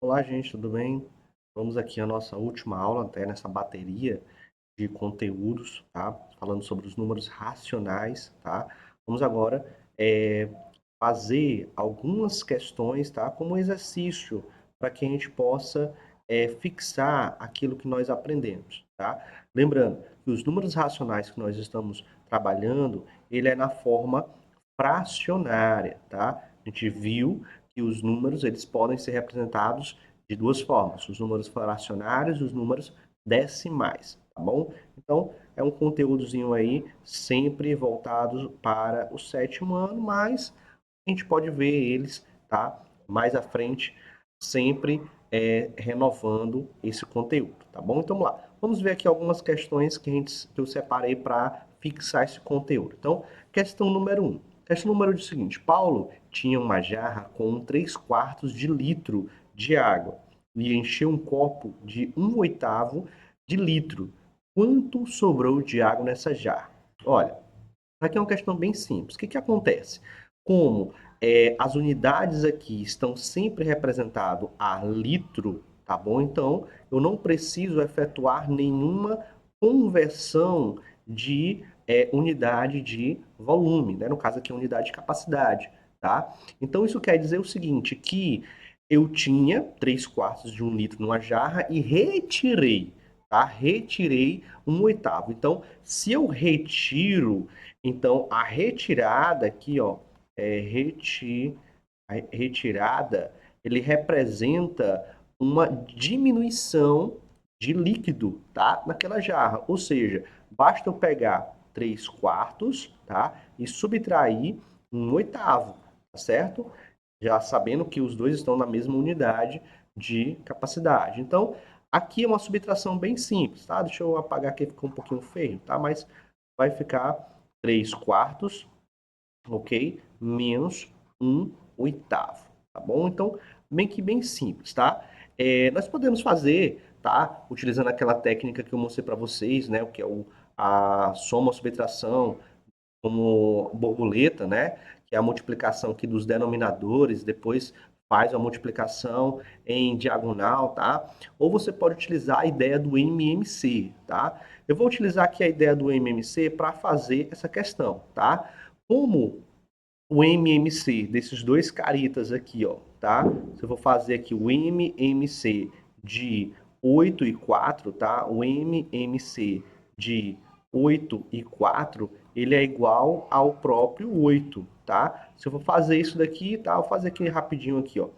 Olá, gente, tudo bem? Vamos aqui à nossa última aula, até nessa bateria de conteúdos, tá? Falando sobre os números racionais, tá? Vamos agora fazer algumas questões, tá? Como exercício, para que a gente possa fixar aquilo que nós aprendemos, tá? Lembrando que os números racionais que nós estamos trabalhando, ele é na forma fracionária, tá? A gente viu que os números, eles podem ser representados de duas formas, os números fracionários e os números decimais, tá bom? Então, é um conteúdozinho aí sempre voltado para o sétimo ano, mas a gente pode ver eles, tá? Mais à frente, sempre renovando esse conteúdo, tá bom? Então, vamos lá. Vamos ver aqui algumas questões que eu separei para fixar esse conteúdo. Então, questão número 1. Questão número 1 é o seguinte: Paulo tinha uma jarra com 3/4 de litro de água e encheu um copo de 1/8 de litro. Quanto sobrou de água nessa jarra? Olha, aqui é uma questão bem simples. O que que acontece? Como as unidades aqui estão sempre representadas a litro, tá bom? Então, eu não preciso efetuar nenhuma conversão de unidade de volume, né? No caso aqui, unidade de capacidade, tá? Então, isso quer dizer o seguinte, que eu tinha 3/4 de 1 litro numa jarra e retirei, tá? Retirei 1/8. Então, se eu retiro, então a retirada aqui, ó, a retirada, ele representa uma diminuição de líquido, tá? Naquela jarra. Ou seja, basta eu pegar 3/4, tá? E subtrair 1/8, tá certo? Já sabendo que os dois estão na mesma unidade de capacidade. Então, aqui é uma subtração bem simples, tá? Deixa eu apagar aqui, ficou um pouquinho feio, tá? Mas vai ficar 3/4, ok? Menos 1/8, tá bom? Então, bem simples, tá? Nós podemos fazer, tá? Utilizando aquela técnica que eu mostrei para vocês, né? O que é a soma, subtração, como borboleta, né? Que é a multiplicação aqui dos denominadores, depois faz a multiplicação em diagonal, tá? Ou você pode utilizar a ideia do MMC, tá? Eu vou utilizar aqui a ideia do MMC para fazer essa questão, tá? Como o MMC desses dois caritas aqui, ó, tá? Se eu vou fazer aqui o MMC de 8 e 4, tá? O MMC de 8 e 4, ele é igual ao próprio 8, tá? Se eu for fazer isso daqui, tá? Vou fazer aqui rapidinho aqui, ó.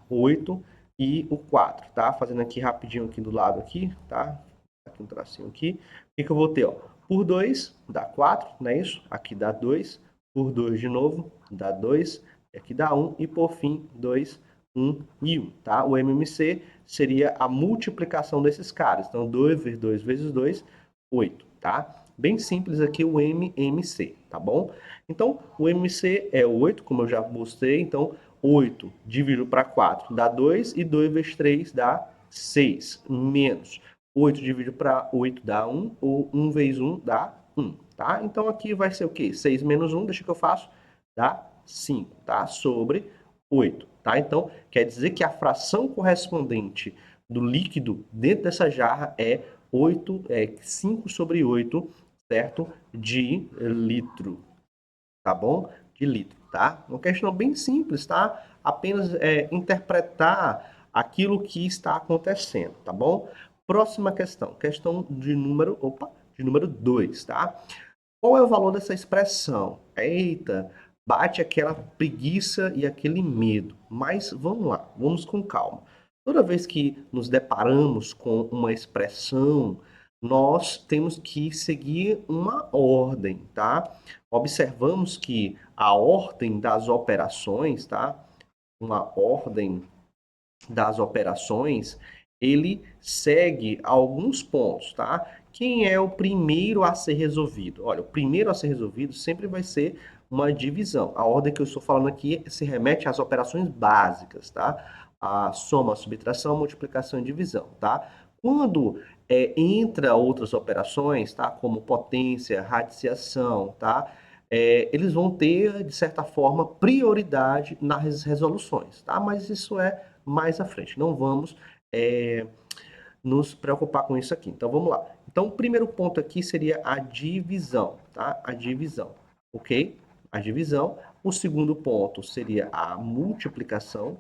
8 e o 4, tá? Fazendo aqui rapidinho aqui do lado aqui, tá? Aqui um tracinho aqui. O que eu vou ter, ó? Por 2 dá 4, não é isso? Aqui dá 2. Por 2 de novo, dá 2, e aqui dá 1, e por fim, 2, 1 e 1, tá? O MMC seria a multiplicação desses caras. Então, 2 vezes 2 vezes 2, 8, tá? Bem simples aqui o MMC, tá bom? Então, o MMC é 8, como eu já mostrei. Então, 8 dividido para 4 dá 2, e 2 vezes 3 dá 6, menos 8 dividido para 8 dá 1, ou 1 vezes 1 dá 1, tá? Então, aqui vai ser o quê? 6 menos 1, deixa que eu faço, dá 5, tá? Sobre 8, tá? Então, quer dizer que a fração correspondente do líquido dentro dessa jarra é 5 sobre 8, certo? De litro, tá bom? De litro, tá? Uma questão bem simples, tá? Apenas interpretar aquilo que está acontecendo, tá bom? Próxima questão, questão de número 2, tá? Qual é o valor dessa expressão? Eita, bate aquela preguiça e aquele medo. Mas vamos lá, vamos com calma. Toda vez que nos deparamos com uma expressão, nós temos que seguir uma ordem, tá? Observamos que a ordem das operações, tá? Uma ordem das operações, ele segue alguns pontos, tá? Quem é o primeiro a ser resolvido? Olha, o primeiro a ser resolvido sempre vai ser uma divisão. A ordem que eu estou falando aqui se remete às operações básicas, tá? A soma, a subtração, a multiplicação e divisão, tá? Quando entra outras operações, tá? Como potência, radiciação, tá? Eles vão ter, de certa forma, prioridade nas resoluções, tá? Mas isso é mais à frente. Não vamos nos preocupar com isso aqui. Então, vamos lá. Então, o primeiro ponto aqui seria a divisão, tá? A divisão, ok? A divisão. O segundo ponto seria a multiplicação.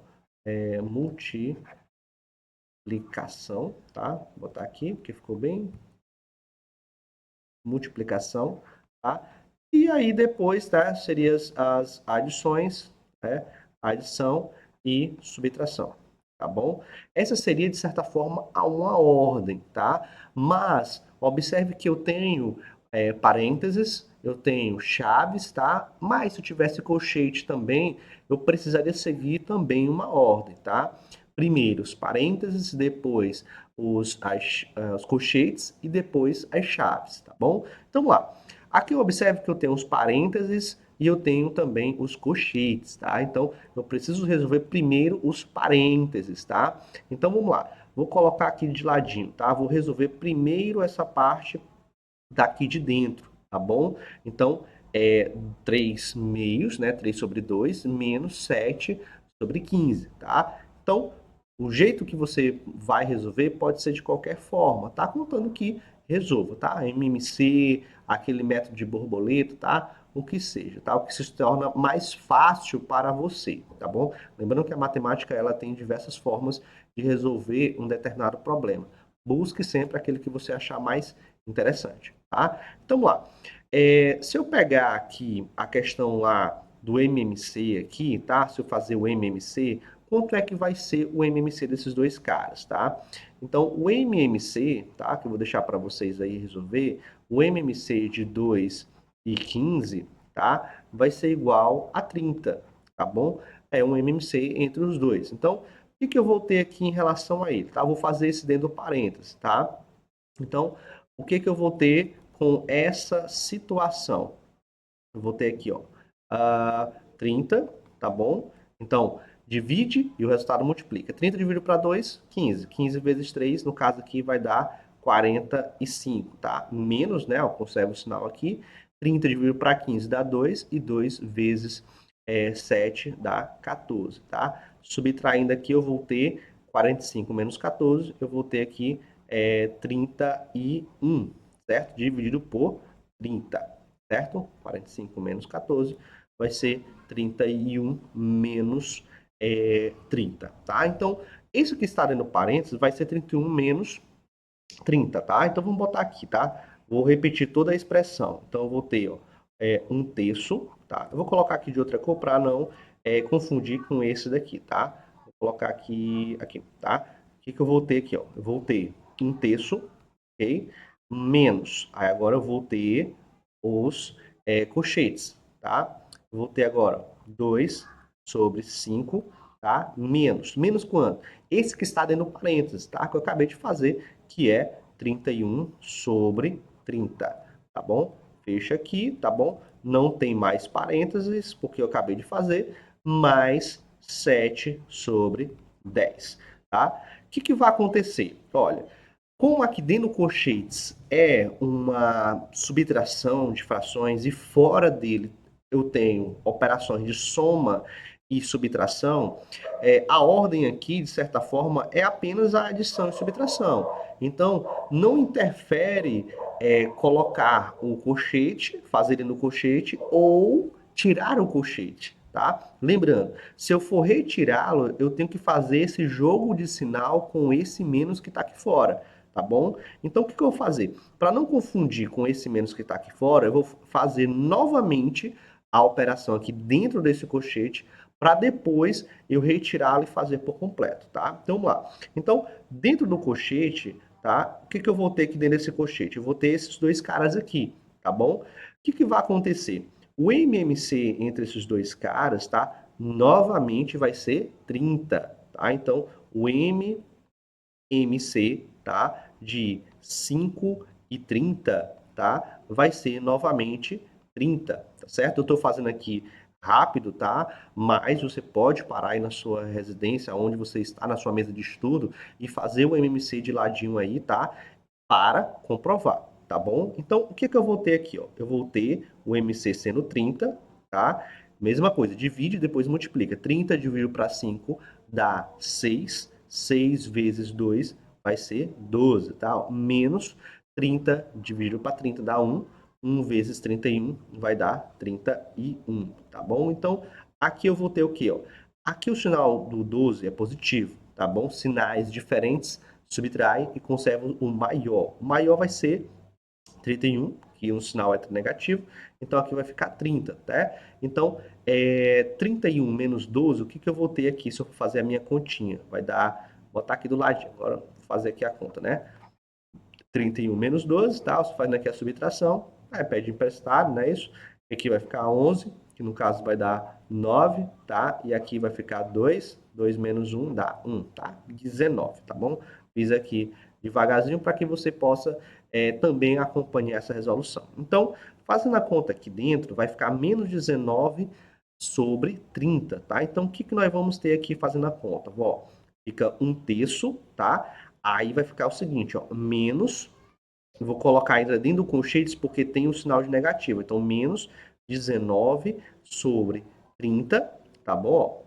Multiplicação, tá? Vou botar aqui, porque ficou bem. Multiplicação, tá? E aí depois, tá? Seriam as adições, né? Adição e subtração, tá bom? Essa seria, de certa forma, a uma ordem, tá? Mas, observe que eu tenho parênteses, eu tenho chaves, tá? Mas se eu tivesse colchete também, eu precisaria seguir também uma ordem, tá? Primeiro os parênteses, depois os colchetes e depois as chaves, tá bom? Então, vamos lá. Aqui eu observo que eu tenho os parênteses e eu tenho também os colchetes, tá? Então, eu preciso resolver primeiro os parênteses, tá? Então, vamos lá. Vou colocar aqui de ladinho, tá? Vou resolver primeiro essa parte daqui de dentro, tá bom? Então, 3 meios, né? 3 sobre 2 menos 7 sobre 15, tá? Então, o jeito que você vai resolver pode ser de qualquer forma, tá? Contando que resolva, tá? MMC, aquele método de borboleta, tá? O que seja, tá? O que se torna mais fácil para você, tá bom? Lembrando que a matemática, ela tem diversas formas de resolver um determinado problema. Busque sempre aquele que você achar mais interessante, tá? Então, vamos lá. Se eu pegar aqui a questão lá do MMC aqui, tá? Se eu fazer o MMC, quanto é que vai ser o MMC desses dois caras, tá? Então, o MMC, tá? Que eu vou deixar para vocês aí resolver, o MMC de 2 e 15, tá? Vai ser igual a 30, tá bom? É um MMC entre os dois. Então, o que eu vou ter aqui em relação a ele, tá? Vou fazer esse dentro do parênteses, tá? Então, o que eu vou ter com essa situação? Eu vou ter aqui, ó, 30, tá bom? Então, divide e o resultado multiplica. 30 dividido para 2, 15. 15 vezes 3, no caso aqui, vai dar 45, tá? Menos, né? Eu conservo o sinal aqui. 30 dividido para 15 dá 2, e 2 vezes 7 dá 14, tá? Subtraindo aqui, eu vou ter 45 menos 14, eu vou ter aqui 31, certo? Dividido por 30, certo? 45 menos 14 vai ser 31 menos 30, tá? Então, isso que está dentro do parênteses vai ser 31 menos 30, tá? Então, vamos botar aqui, tá? Vou repetir toda a expressão. Então, eu vou ter, ó, 1/3, tá? Eu vou colocar aqui de outra cor para não confundir com esse daqui, tá? Vou colocar aqui, tá? O que eu vou ter aqui, ó? Eu vou ter 1/3, ok? Menos. Aí, agora eu vou ter os colchetes, tá? Eu vou ter agora 2 sobre 5, tá? Menos. Menos quanto? Esse que está dentro do parênteses, tá? Que eu acabei de fazer, que é 31 sobre 30, tá bom? Fecha aqui, tá bom? Não tem mais parênteses, porque eu acabei de fazer, mais 7 sobre 10, tá? O que vai acontecer? Olha, como aqui dentro do colchetes é uma subtração de frações e fora dele eu tenho operações de soma e subtração, a ordem aqui, de certa forma, é apenas a adição e subtração. Então, não interfere colocar o colchete, fazer ele no colchete ou tirar o colchete, tá? Lembrando, se eu for retirá-lo, eu tenho que fazer esse jogo de sinal com esse menos que está aqui fora, tá bom? Então, o que eu vou fazer? Para não confundir com esse menos que está aqui fora, eu vou fazer novamente a operação aqui dentro desse colchete para depois eu retirá-lo e fazer por completo, tá? Então, vamos lá. Então, dentro do colchete, tá? O que eu vou ter aqui dentro desse colchete? Eu vou ter esses dois caras aqui, tá bom? O que vai acontecer? O MMC entre esses dois caras, tá? Novamente vai ser 30, tá? Então, o MMC, tá? De 5 e 30, tá? Vai ser novamente 30, tá certo? Eu estou fazendo aqui rápido, tá? Mas você pode parar aí na sua residência, onde você está, na sua mesa de estudo, e fazer o MMC de ladinho aí, tá? Para comprovar, tá bom? Então, o que eu vou ter aqui, ó? Eu vou ter o MC sendo 30, tá? mesma coisa, divide e depois multiplica. 30 dividido para 5 dá 6. 6 vezes 2 vai ser 12, tá? Menos 30 dividido para 30 dá 1. 1 vezes 31 vai dar 31, tá bom? Então, aqui eu vou ter o quê, ó? Aqui o sinal do 12 é positivo, tá bom? Sinais diferentes, subtrai e conserva o maior. O maior vai ser 31, que um sinal é negativo, então aqui vai ficar 30, tá? Então, 31 menos 12, o que eu vou ter aqui se eu for fazer a minha continha? Vai dar, vou botar aqui do ladinho, agora vou fazer aqui a conta, né? 31 menos 12, tá? Você faz aqui a subtração, aí pede emprestado, não é isso? Aqui vai ficar 11, que no caso vai dar 9, tá? E aqui vai ficar 2, 2 menos 1 dá 1, tá? 19, tá bom? Fiz aqui devagarzinho para que você possa também acompanhar essa resolução. Então, fazendo a conta aqui dentro, vai ficar menos 19 sobre 30, tá? Então, o que nós vamos ter aqui fazendo a conta? Ó, fica 1/3, tá? Aí vai ficar o seguinte, ó, menos, eu vou colocar ainda dentro do colchetes porque tem um sinal de negativo, então menos 19 sobre 30, tá bom?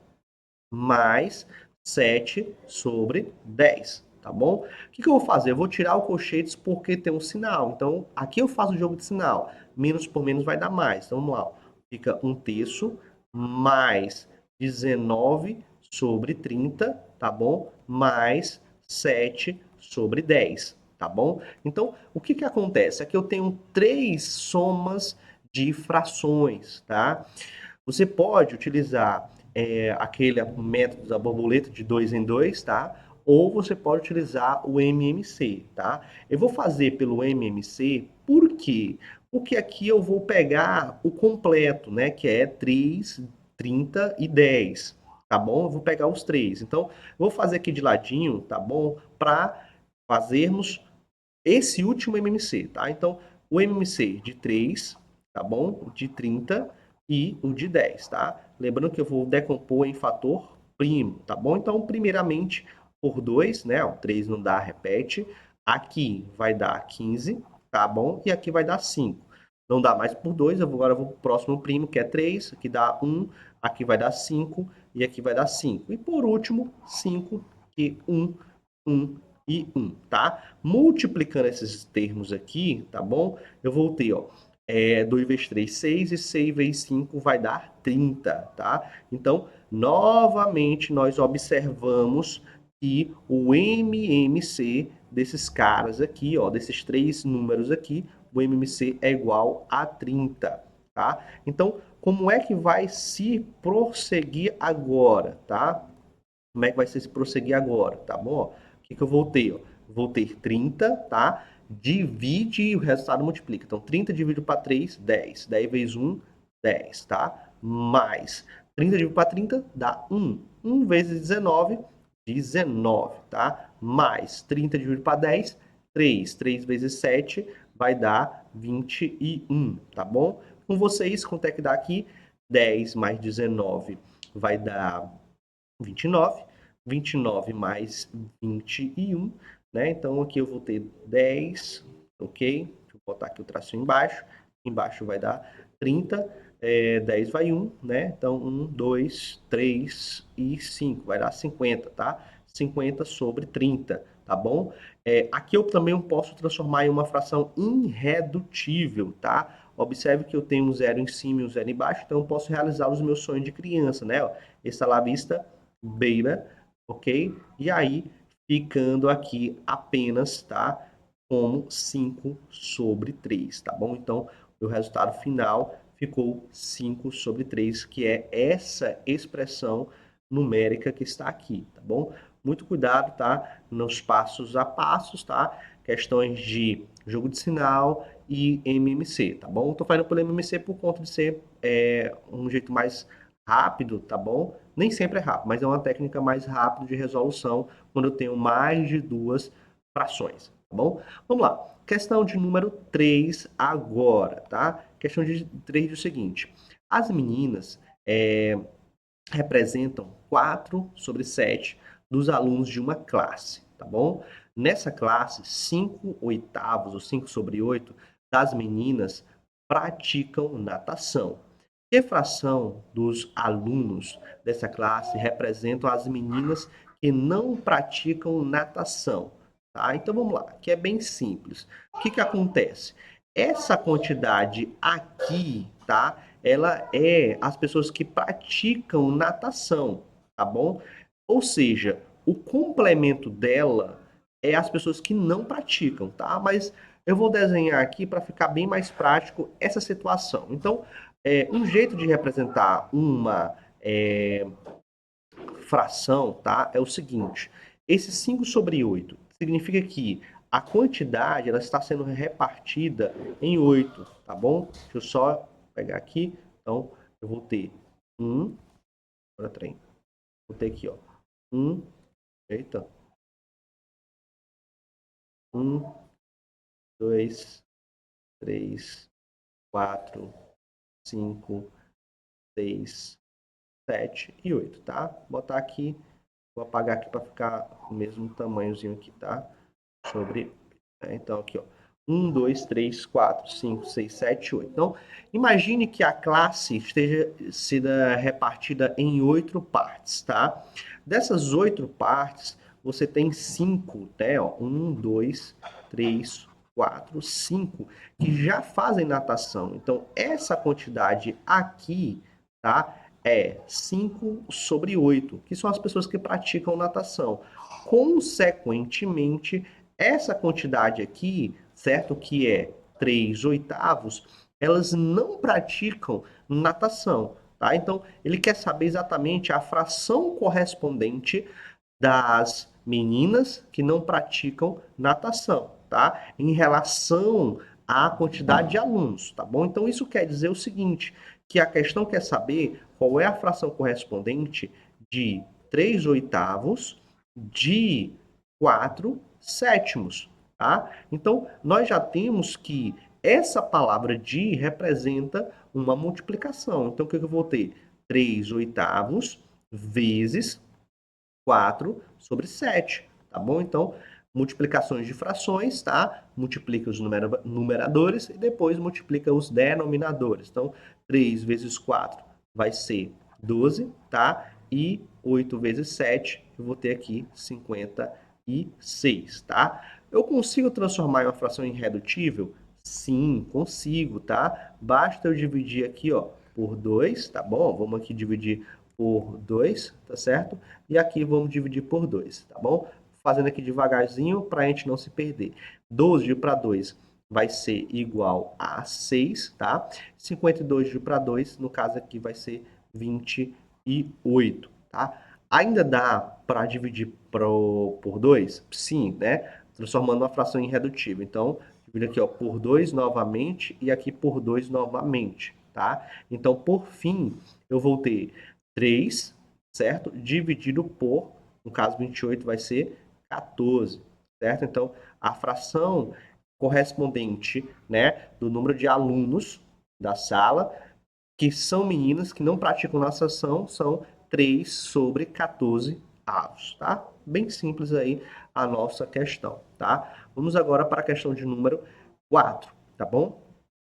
Mais 7 sobre 10, tá bom? O que eu vou fazer? Eu vou tirar o colchetes porque tem um sinal, então aqui eu faço o jogo de sinal, menos por menos vai dar mais, então vamos lá, fica 1/3 mais 19 sobre 30, tá bom? Mais 7 sobre 10, tá bom? Então, o que acontece? Aqui eu tenho 3 somas de frações, tá? Você pode utilizar aquele método da borboleta de 2 em 2, tá? Ou você pode utilizar o MMC, tá? Eu vou fazer pelo MMC, por quê? Porque aqui eu vou pegar o completo, né? Que é 3, 30 e 10, tá bom? Eu vou pegar os três. Então, eu vou fazer aqui de ladinho, tá bom? Para fazermos esse último MMC, tá? Então, o MMC de 3, tá bom? De 30 e o de 10, tá? Lembrando que eu vou decompor em fator primo, tá bom? Então, primeiramente, por 2, né? O 3 não dá, repete. Aqui vai dar 15, tá bom? E aqui vai dar 5. Não dá mais por 2, agora eu vou pro próximo primo, que é 3, aqui dá 1, aqui vai dar 5 e aqui vai dar 5. E por último, 5, que 1, 1 e 1, tá? Multiplicando esses termos aqui, tá bom? Eu vou ter, ó, 2 vezes 3, 6, e 6 vezes 5 vai dar 30, tá? Então, novamente, nós observamos que o MMC desses caras aqui, ó, desses três números aqui, o MMC é igual a 30, tá? Então, como é que vai se prosseguir agora, tá? Como é que vai se prosseguir agora, tá bom? O que eu vou ter? Ó? Vou ter 30, tá? Divide e o resultado multiplica. Então, 30 dividido para 3, 10. 10 vezes 1, 10, tá? Mais 30 dividido para 30 dá 1. 1 vezes 19, 19, tá? Mais 30 dividido para 10, 3. 3 vezes 7 vai dar 21, tá bom? Com vocês, quanto é que dá aqui? 10 mais 19 vai dar 29, 29 mais 21, né? Então aqui eu vou ter 10, ok? Deixa eu botar aqui o tracinho embaixo. Embaixo vai dar 30, 10 vai 1, né? Então 1, 2, 3 e 5, vai dar 50, tá? 50 sobre 30, tá bom? Aqui eu também posso transformar em uma fração irredutível, tá? Observe que eu tenho um zero em cima e um zero embaixo, então eu posso realizar os meus sonhos de criança, né? Essa lá vista beira, ok? E aí, ficando aqui apenas, tá? Como 5 sobre 3, tá bom? Então, o resultado final ficou 5 sobre 3, que é essa expressão numérica que está aqui, tá bom? Muito cuidado, tá? Nos passos a passos, tá? Questões de jogo de sinal e MMC, tá bom? Estou falando pelo MMC por conta de ser um jeito mais rápido, tá bom? Nem sempre é rápido, mas é uma técnica mais rápida de resolução quando eu tenho mais de duas frações, tá bom? Vamos lá. Questão de número 3 agora, tá? Questão de 3 diz o seguinte. As meninas representam 4 sobre 7 dos alunos de uma classe, tá bom? Nessa classe, 5 oitavos, ou 5 sobre 8, das meninas praticam natação. Que fração dos alunos dessa classe representam as meninas que não praticam natação? Tá? Então vamos lá, que é bem simples. O que que acontece? Essa quantidade aqui, tá? Ela é as pessoas que praticam natação, tá bom? Ou seja, o complemento dela é as pessoas que não praticam, tá? Mas eu vou desenhar aqui para ficar bem mais prático essa situação. Então, um jeito de representar uma fração, tá? É o seguinte: esse 5/8 significa que a quantidade ela está sendo repartida em 8, tá bom? Deixa eu só pegar aqui. Então, eu vou ter 1, agora trem. Vou ter aqui, ó. 1, eita. 1, 2, 3, 4, 5, 6, 7 e 8, tá? Vou botar aqui, vou apagar aqui para ficar o mesmo tamanhozinho aqui, tá? Sobre, então aqui, ó. 1, 2, 3, 4, 5, 6, 7, 8. Então, imagine que a classe esteja sendo repartida em 8 partes, tá? Dessas 8 partes, você tem 5, né? Ó, 1, 2, 3, 4, 5, que já fazem natação. Então, essa quantidade aqui, tá? É 5/8, que são as pessoas que praticam natação. Consequentemente, essa quantidade aqui, certo? Que é 3/8, elas não praticam natação, tá? Então, ele quer saber exatamente a fração correspondente das meninas que não praticam natação, tá? Em relação à quantidade de alunos, tá bom? Então, isso quer dizer o seguinte, que a questão quer saber qual é a fração correspondente de 3/8 de 4/7, tá? Então, nós já temos que essa palavra de representa uma multiplicação. Então, o que eu vou ter? 3/8 vezes 4/7, tá bom? Então, multiplicações de frações, tá? Multiplica os numeradores e depois multiplica os denominadores. Então, 3 vezes 4 vai ser 12, tá? E 8 vezes 7, eu vou ter aqui 56, tá? Eu consigo transformar uma fração em irredutível? Sim, consigo, tá? Basta eu dividir aqui, ó, por 2, tá bom? Vamos aqui dividir por 2, tá certo? E aqui vamos dividir por 2, tá bom? Fazendo aqui devagarzinho para a gente não se perder. 12 para 2 vai ser igual a 6, tá? 52 para 2, no caso aqui, vai ser 28, tá? Ainda dá para dividir por 2? Sim, né? Transformando uma fração em irredutível. Então, divido aqui ó, por 2 novamente e aqui por 2 novamente, tá? Então, por fim, eu vou ter 3, certo? Dividido por, no caso 28 vai ser 14, certo? Então, a fração correspondente, né, do número de alunos da sala que são meninas que não praticam natação são 3/14 avos, tá? Bem simples aí a nossa questão, tá? Vamos agora para a questão de número 4, tá bom?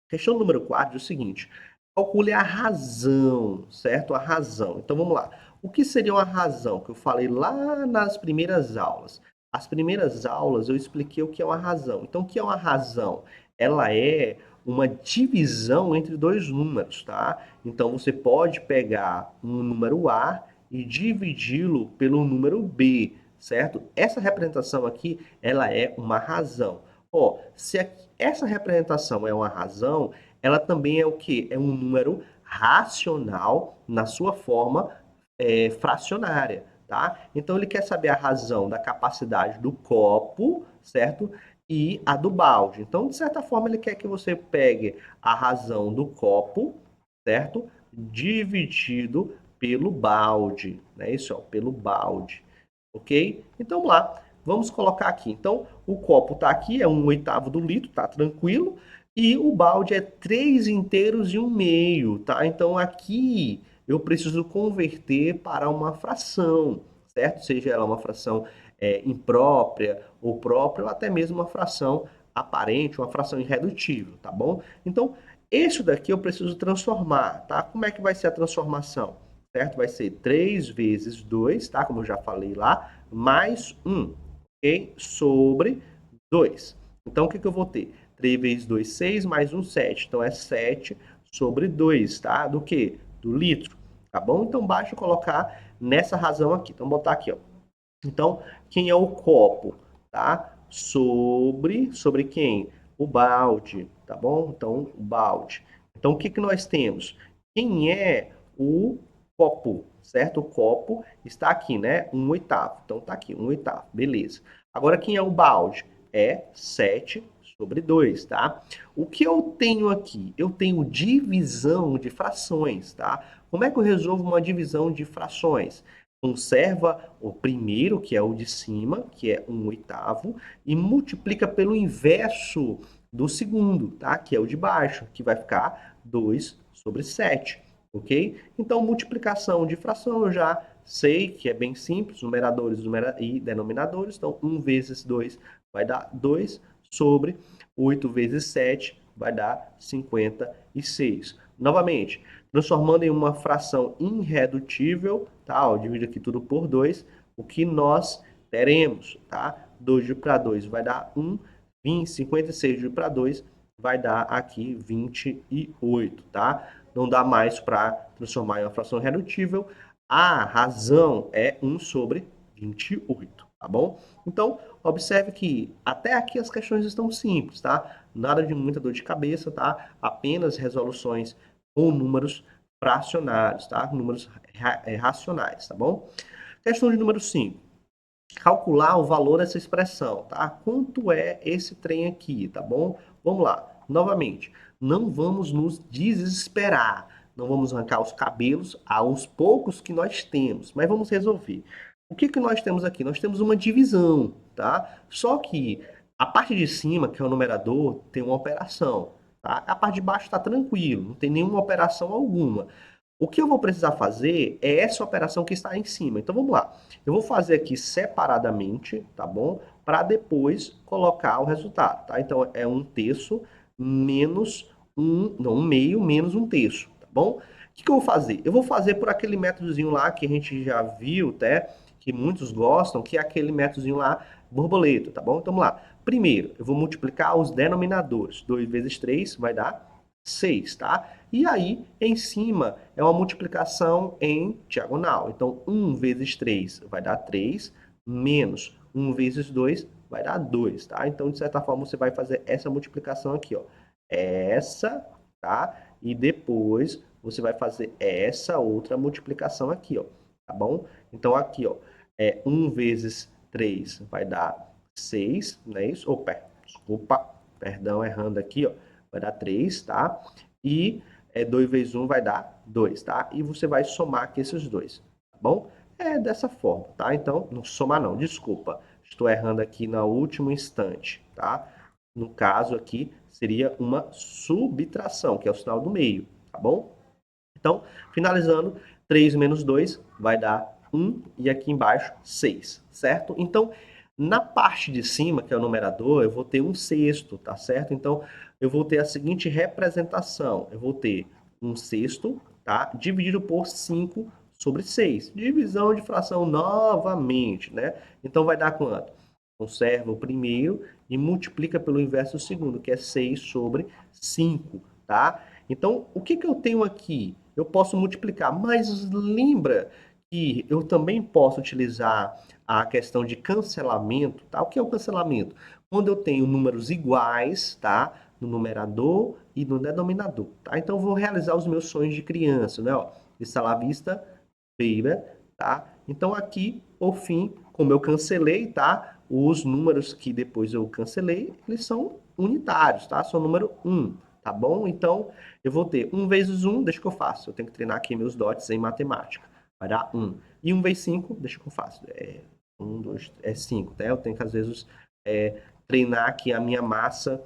Questão número 4 é o seguinte: calcule a razão, certo? A razão. Então vamos lá. O que seria uma razão? Que eu falei lá nas primeiras aulas. As primeiras aulas eu expliquei o que é uma razão. Então, o que é uma razão? Ela é uma divisão entre dois números, tá? Então você pode pegar um número A e dividi-lo pelo número B, certo? Essa representação aqui, ela é uma razão. Ó, se essa representação é uma razão, ela também é o quê? É um número racional na sua forma fracionária, tá? Então ele quer saber a razão da capacidade do copo, certo? E a do balde. Então, de certa forma, ele quer que você pegue a razão do copo, certo? Dividido pelo balde, né? Isso, ó, pelo balde, ok? Então, vamos lá. Vamos colocar aqui. Então, o copo está aqui, é 1/8 do litro, tá tranquilo. E o balde é 3/1/2, tá? Então, aqui eu preciso converter para uma fração, certo? Seja ela uma fração imprópria ou própria, ou até mesmo uma fração aparente, uma fração irredutível, tá bom? Então, Esse daqui eu preciso transformar, tá? Como é que vai ser a transformação? Certo? Vai ser 3 vezes 2, tá? Como eu já falei lá, mais 1, ok? Sobre 2. Então, o que eu vou ter? 3 vezes 2, 6, mais 1, 7. Então, é 7 sobre 2, tá? Do quê? Do litro, tá bom? Então, basta colocar nessa razão aqui. Então, botar aqui, ó. Então, quem é o copo, tá? Sobre quem? O balde, tá bom? Então, o balde. Então, o que que nós temos? Quem é o copo, certo? O copo está aqui, né? 1/8. Então, tá aqui, 1/8. Beleza. Agora, quem é o balde? É 7 sobre 2, tá? O que eu tenho aqui? Eu tenho divisão de frações, tá? Como é que eu resolvo uma divisão de frações? Conserva o primeiro, que é o de cima, que é 1/8, e multiplica pelo inverso do segundo, tá? Que é o de baixo, que vai ficar 2 sobre 7, ok? Então, multiplicação de fração eu já sei que é bem simples, numeradores e denominadores. Então, 1 vezes 2 vai dar 2 sobre 8 vezes 7 vai dar 56. Novamente, transformando em uma fração irredutível, tá? Ó, divide aqui tudo por 2, o que nós teremos, tá? 2 para 2 vai dar 1, 20, 56 para 2 vai dar aqui 28, tá? Não dá mais para transformar em uma fração irredutível. A razão é 1 sobre 28, tá bom? Então, observe que até aqui as questões estão simples, tá? Nada de muita dor de cabeça, tá? Apenas resoluções com números fracionários, tá? Números racionais, tá bom? Questão de número 5. Calcular o valor dessa expressão, tá? Quanto é esse trem aqui, tá bom? Vamos lá. Novamente, não vamos nos desesperar. Não vamos arrancar os cabelos aos poucos que nós temos, mas vamos resolver. O que que nós temos aqui? Nós temos uma divisão, tá? Só que a parte de cima, que é o numerador, tem uma operação, tá? A parte de baixo está tranquilo, não tem nenhuma operação alguma. O que eu vou precisar fazer é essa operação que está em cima. Então vamos lá. Eu vou fazer aqui separadamente, tá bom? Para depois colocar o resultado, tá? Então é 1/3 menos um meio menos 1/3, tá bom? O que eu vou fazer? Eu vou fazer por aquele métodozinho lá que a gente já viu, até que muitos gostam, que é aquele métodozinho lá borboleta, tá bom? Então vamos lá. Primeiro, eu vou multiplicar os denominadores. 2 vezes 3 vai dar 6, tá? E aí, em cima, é uma multiplicação em diagonal. Então, 1 vezes 3 vai dar 3, menos 1 vezes 2 vai dar 2, tá? Então, de certa forma, você vai fazer essa multiplicação aqui, ó. Essa, tá? E depois, você vai fazer essa outra multiplicação aqui, ó. Tá bom? Então, aqui, ó, 1 vezes 3 vai dar 6, não é isso? Opa, desculpa, perdão, errando aqui, ó. Vai dar 3, tá? E 2 vezes 1 vai dar 2, tá? E você vai somar aqui esses dois, tá bom? É dessa forma, tá? Então, não somar não, desculpa. Estou errando aqui no último instante, tá? No caso aqui, seria uma subtração, que é o sinal do meio, tá bom? Então, finalizando, 3 menos 2 vai dar 1 e aqui embaixo 6, certo? Então, na parte de cima, que é o numerador, eu vou ter 1/6, tá certo? Então, eu vou ter a seguinte representação. Eu vou ter 1/6, tá? Dividido por 5 sobre 6. Divisão de fração novamente, né? Então, vai dar quanto? Conserva o primeiro e multiplica pelo inverso do segundo, que é 6 sobre 5, tá? Então, o que que eu tenho aqui? Eu posso multiplicar, mas lembra que eu também posso utilizar a questão de cancelamento, tá? O que é o cancelamento? Quando eu tenho números iguais, tá? No numerador e no denominador, tá? Então, eu vou realizar os meus sonhos de criança, né? Ó, está lá à vista, feira, tá? Então, aqui, por fim, como eu cancelei, tá? Os números que depois eu cancelei, eles são unitários, tá? São número 1, tá bom? Então, eu vou ter 1 vezes 1, deixa que eu faço. Eu tenho que treinar aqui meus dotes em matemática. Vai dar 1. E 1 vezes 5, deixa que eu faço. 1, 2, 5, tá? Eu tenho que, às vezes, treinar aqui a minha massa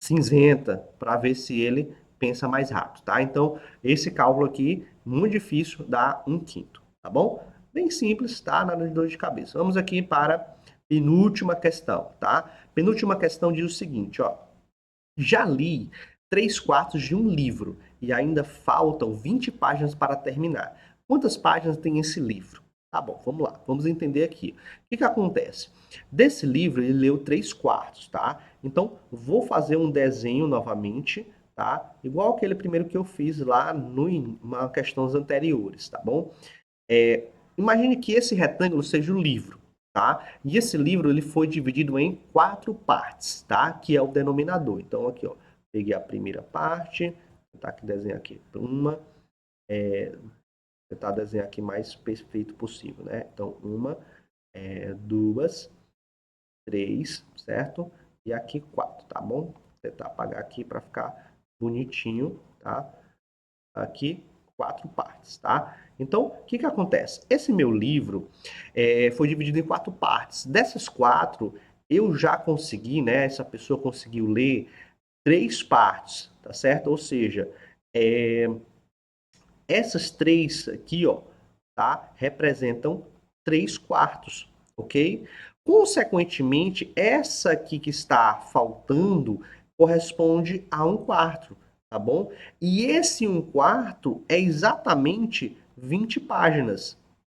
cinzenta para ver se ele pensa mais rápido, tá? Então, esse cálculo aqui, muito difícil, dá 1/5, tá bom? Bem simples, tá? Nada de dor de cabeça. Vamos aqui para a penúltima questão, tá? Penúltima questão diz o seguinte, ó. Já li 3/4 de um livro e ainda faltam 20 páginas para terminar. Quantas páginas tem esse livro? Tá bom, vamos lá, vamos entender aqui. O que que acontece? Desse livro ele leu 3/4, tá? Então, vou fazer um desenho novamente, tá? Igual aquele primeiro que eu fiz lá numa questões anteriores, tá bom? Imagine que esse retângulo seja o livro, tá? E esse livro ele foi dividido em 4 partes, tá? Que é o denominador. Então, aqui, ó, peguei a primeira parte, tentar aqui desenhar aqui uma, tentar desenhar aqui mais perfeito possível, né? Então, uma, duas, três, certo? E aqui 4, tá bom? Vou tentar apagar aqui para ficar bonitinho, tá? Aqui 4 partes, tá? Então, o que que acontece? Esse meu livro foi dividido em 4 partes. Dessas 4, eu já consegui, né? Essa pessoa conseguiu ler 3 partes, tá certo? Ou seja, essas 3 aqui, ó, tá? Representam 3/4, ok? Consequentemente, essa aqui que está faltando corresponde a 1/4, tá bom? E esse 1/4 é exatamente 20 páginas,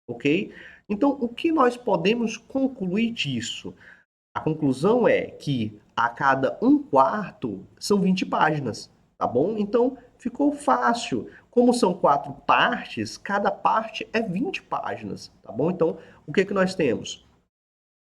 ok? Então, o que nós podemos concluir disso? A conclusão é que a cada 1/4 são 20 páginas, tá bom? Então, ficou fácil. Como são 4 partes, cada parte é 20 páginas, tá bom? Então, o que que nós temos?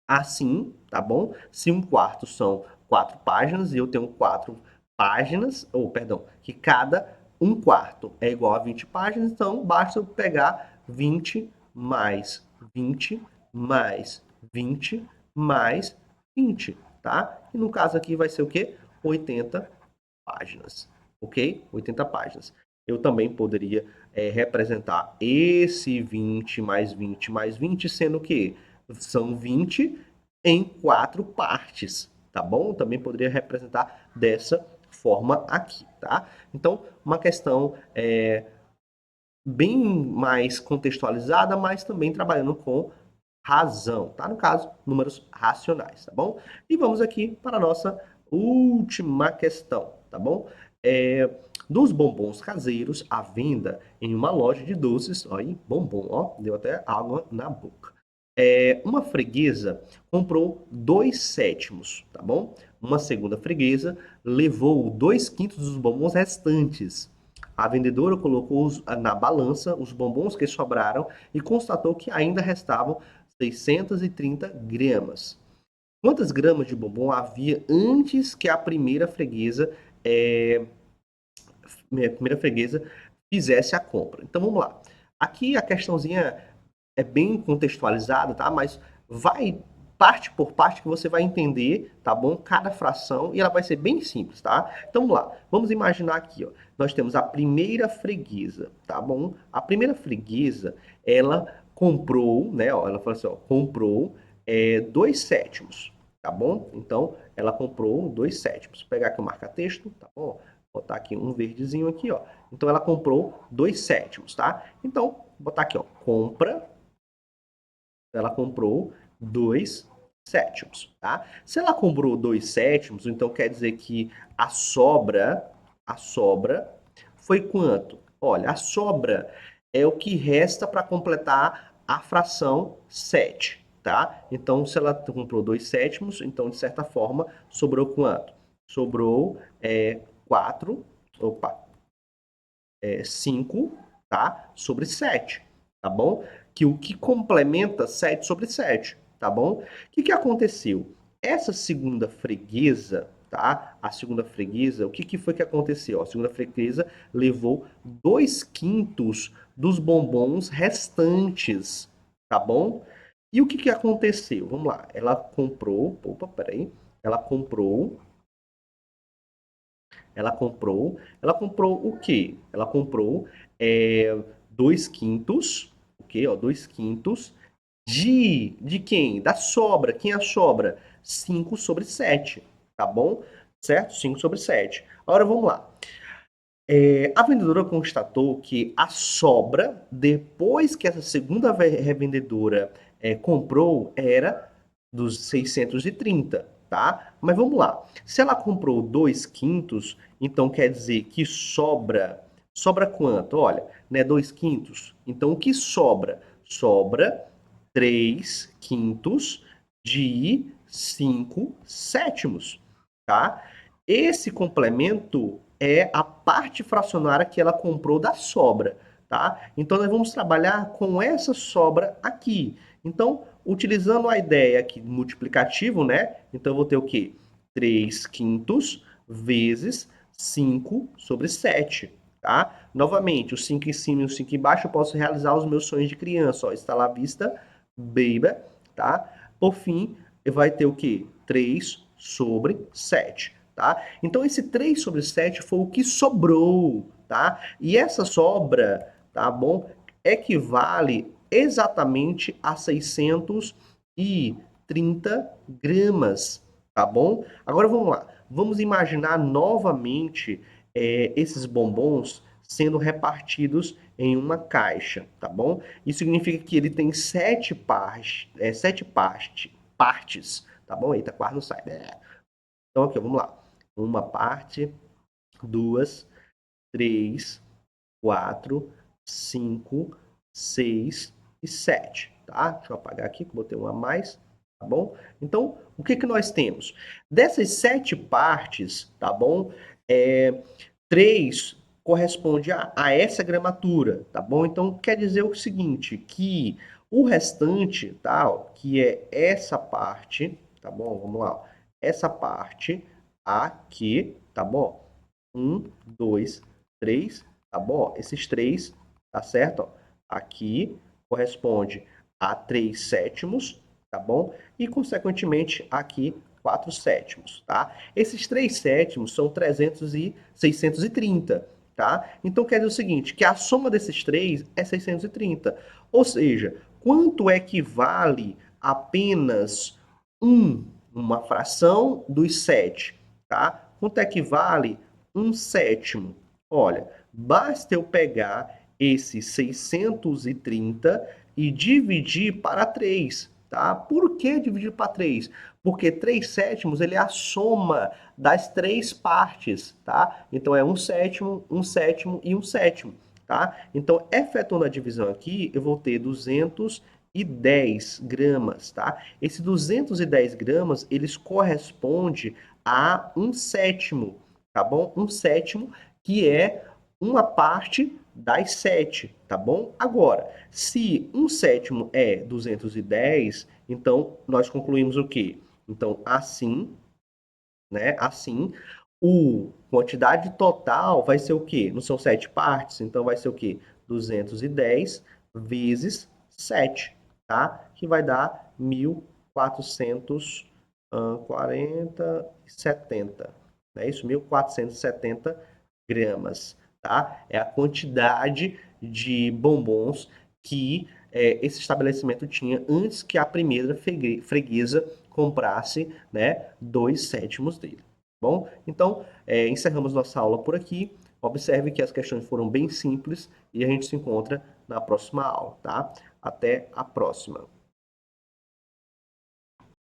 Assim, tá bom? Se 1/4 são 4 páginas e eu tenho 4 páginas, ou perdão, que cada 1/4 é igual a 20 páginas, então basta eu pegar 20 mais 20 mais 20 mais 20, tá? E no caso aqui vai ser o quê? 80 páginas, ok? 80 páginas. Eu também poderia representar esse 20 mais 20 mais 20, sendo que são 20 em 4 partes, tá bom? Também poderia representar dessa forma aqui, tá? Então, uma questão bem mais contextualizada, mas também trabalhando com razão, tá? No caso, números racionais, tá bom? E vamos aqui para a nossa última questão, tá bom? Dos bombons caseiros à venda em uma loja de doces, olha aí, bombom, ó, deu até água na boca. Uma freguesa comprou 2/7, tá bom? Uma segunda freguesa levou 2/5 dos bombons restantes. A vendedora colocou na balança os bombons que sobraram e constatou que ainda restavam 630 gramas. Quantas gramas de bombom havia antes que a primeira freguesa fizesse a compra? Então vamos lá. Aqui a questãozinha é bem contextualizada, tá? Mas vai parte por parte que você vai entender, tá bom? Cada fração e ela vai ser bem simples, tá? Então vamos lá. Vamos imaginar aqui, ó. Nós temos a primeira freguesa, tá bom? A primeira freguesa, ela comprou, né? Ó, ela falou assim, ó, comprou 2/7, tá bom? Então ela comprou 2/7. Vou pegar aqui o marca-texto, tá bom? Vou botar aqui um verdezinho aqui, ó. Então ela comprou 2/7, tá? Então, vou botar aqui, ó, compra. Ela comprou 2/7, tá? Se ela comprou 2/7, então quer dizer que a sobra foi quanto? Olha, a sobra é o que resta para completar a fração 7, tá? Então, se ela comprou 2/7, então, de certa forma, sobrou quanto? Sobrou 4, opa, 5, tá? Sobre 7, tá bom? Que o que complementa 7 sobre 7, tá bom? O que que aconteceu? Essa segunda freguesa, tá? A segunda freguesa, o que que foi que aconteceu? A segunda freguesa levou 2/5 dos bombons restantes, tá bom? E o que que aconteceu? Vamos lá, ela comprou, opa, peraí, ela comprou ela comprou o quê? Ela comprou 2/5, ok? Ó, 2/5 de quem? Da sobra. Quem é a sobra? 5/7, tá bom? Certo? 5/7. Agora vamos lá. A vendedora constatou que a sobra, depois que essa segunda revendedora comprou, era dos 630. tá? Mas vamos lá. Se ela comprou 2/5, então quer dizer que sobra. Sobra quanto? Olha, né, 2/5. Então, o que sobra? Sobra 3/5 de 5/7, tá? Esse complemento é a parte fracionária que ela comprou da sobra, tá? Então, nós vamos trabalhar com essa sobra aqui. Então, utilizando a ideia aqui multiplicativo, né? Então, eu vou ter o quê? 3/5 vezes 5/7, tá? Novamente, o 5 em cima e o 5 embaixo, eu posso realizar os meus sonhos de criança, ó. Está lá à vista, baby, tá? Por fim, vai ter o quê? 3/7, tá? Então, esse 3/7 foi o que sobrou, tá? E essa sobra, tá bom? Equivale exatamente a 630 gramas, tá bom? Agora vamos lá. Vamos imaginar novamente esses bombons sendo repartidos em uma caixa, tá bom? Isso significa que ele tem partes, tá bom? Eita, quase não sai. Então, aqui, vamos lá. Uma parte, duas, três, 4, 5, 6 e 7, tá? Deixa eu apagar aqui, que eu botei um a mais, tá bom? Então, o que que nós temos? Dessas 7 partes, tá bom? 3 corresponde a essa gramatura, tá bom? Então, quer dizer o seguinte, que o restante, tá? Ó, que é essa parte, tá bom? Vamos lá, ó. Essa parte aqui, tá bom? 1, 2, 3, tá bom? Esses 3, tá certo? Ó, aqui corresponde a 3/7, tá bom? E, consequentemente, aqui 4/7, tá? Esses 3/7 são 630, tá? Então, quer dizer o seguinte, que a soma desses 3 é 630. Ou seja, quanto equivale apenas uma fração dos 7, tá? Quanto equivale 1/7? Olha, basta eu pegar esse 630 e dividir para 3, tá? Por que dividir para 3? Porque 3/7 ele é a soma das 3 partes, tá? Então é 1/7, 1/7 e 1/7, tá? Então, efetuando a divisão aqui, eu vou ter 210 gramas, tá? Esse 210 gramas, eles correspondem a 1/7, tá bom? 1/7, que é uma parte das 7, tá bom? Agora, se 1/7 é 210, então nós concluímos o quê? Então, assim, né? Assim, o quantidade total vai ser o quê? Não são 7 partes, então vai ser o quê? 210 vezes 7, tá? Que vai dar 1.470, não é isso? 1.470 gramas, tá? É a quantidade de bombons que esse estabelecimento tinha antes que a primeira freguesa comprasse, né, 2/7 dele. Bom, então encerramos nossa aula por aqui. Observe que as questões foram bem simples e a gente se encontra na próxima aula, tá? Até a próxima.